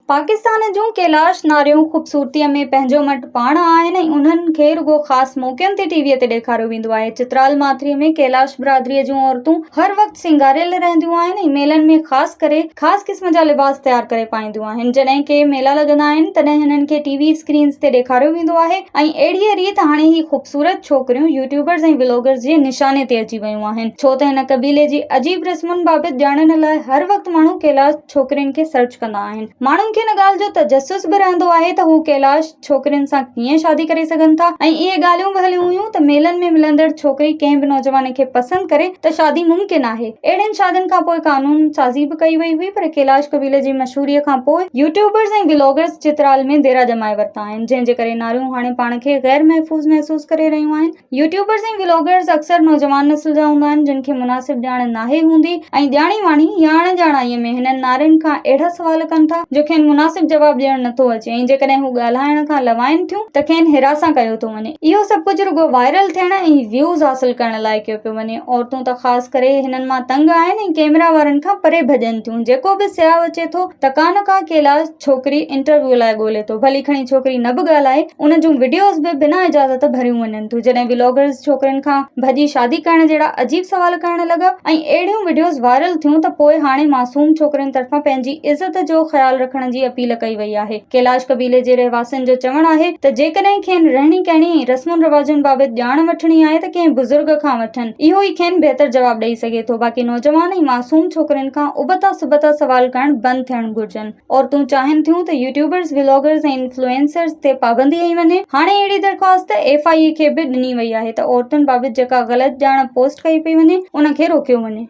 पाकिस्तान जूं कैलाश नारियूं ख़ूबसूरतीअ में पंहिंजो मट पाण आहिनि ऐं उन्हनि खे रुगो ख़ासि मौक़नि ते टीवीअ ते ॾेखारियो वेंदो आहे। चित्राल माथिरीअ में कैलाश बिरादरीअ जूं औरतूं हर वक़्तु सिंगारियल रहंदियूं आहिनि ऐं मेलनि में ख़ासि क़िस्म जा लिबास तयारु करे पाईंदियूं आहिनि। जॾहिं के मेला लॻंदा आहिनि तॾहिं हिननि खे टीवी स्क्रीन्स ते ॾेखारियो वेंदो आहे ऐं अहिड़ीअ रीति हाणे ही ख़ूबसूरत छोकिरियूं यूट्यूबर्स ऐं व्लॉगर्स जे निशाने ते अची वियूं आहिनि, छो त हिन क़बीले जी अजीब रस्मुनि बाबति ॼाणण लाइ हर वक़्तु माण्हू कैलाश छोकिरियुनि खे सर्च कंदा आहिनि। माण्हुनि खे हिन ॻाल्हि जो तजस्सुस बि रहंदो आहे त हू कैलाश छोकिरियुनि सां कीअं शादी करे सघनि था ऐं इहे ॻाल्हियूं बि हलियूं हुयूं त मेलनि में मिलंदड़ छोकिरी कंहिं बि नौजवान खे पसंदि करे त शादी मुमकिन आहे। अहिड़ियुनि शादियुनि खां पोइ कानून साज़ी बि कई वई हुई, पर कैलाश क़बीले जी मशहूरीअ खां पोइ यूट्यूबर्स ऐं व्लॉगर्स चित्राल में डेरा जमाए वरिता आहिनि, जंहिंजे करे नारियूं हाणे पाण खे गैर महफ़ूज़ महसूस करे रहियूं आहिनि। यूट्यूबर्स ऐं व्लॉगर्स अक्सर नौजवान नस्ल जा हूंदा आहिनि जिन खे मुनासिब ॼाण नाहे हूंदी ऐं ॼाणी वाणी या अणॼाणाईअ में हिननि नारियुनि खां अहिड़ा सवाल कनि था जो खेनि मुनासिब जवाब ॾियणु नथो अचे ऐं जेकॾहिं हू ॻाल्हाइण खां लवाइनि थियूं त खेनि हिरासां कयो थो वञे। इहो सभु कुझु रुगो वायरल थियण ऐं व्यूज़ हासिल करण लाइ कयो पियो वञे। औरतूं त ख़ासि करे हिननि मां तंग आहिनि ऐं कैमरा वारनि खां परे भॼनि थियूं। जेको बि सियाव अचे थो त का न का कैलाश छोकिरी इंटरव्यू लाइ ॻोल्हे थो, भली खणी छोकिरी न बि ॻाल्हाए, उन जूं वीडियोज़ बि बिना इजाज़त भरियूं वञनि थियूं। जॾहिं व्लॉगर्स छोकिरियुनि खां भॼी शादी करण जहिड़ा अजीब सवाल करण लॻा ऐं अहिड़ियूं वीडियोज़ वायरल थियूं त पोइ हाणे मासूम छोकिरियुनि तरफ़ां पंहिंजी इज़त जो ख़्यालु रखण जी अपील कई वई आहे। कैलाश क़बीले जे रहवासियुनि जो चवणु आहे त जेकॾहिं खेनि रहणी कहणी ऐं रस्मुनि रिवाजनि बाबति ॼाण वठणी आहे त कंहिं बुज़ुर्ग खां वठनि, इहो ई खेनि बहितर जवाबु ॾेई सघे थो। बाक़ी नौजवान ऐं मासूम छोकिरियुनि खां उबता सुबता सवाल करणु बंदि थियणु घुरिजनि। औरतूं चाहिनि थियूं त यूट्यूबर्स, व्लॉगर्स ऐं इन्फ्लुएंसर्स ते पाबंदी हई वञे। हाणे अहिड़ी दरख़्वास्त FIA खे बि ॾिनी वई आहे त औरतुनि बाबति जेका ग़लति ॼाण पोस्ट कई पई वञे उन खे रोकियो वञे।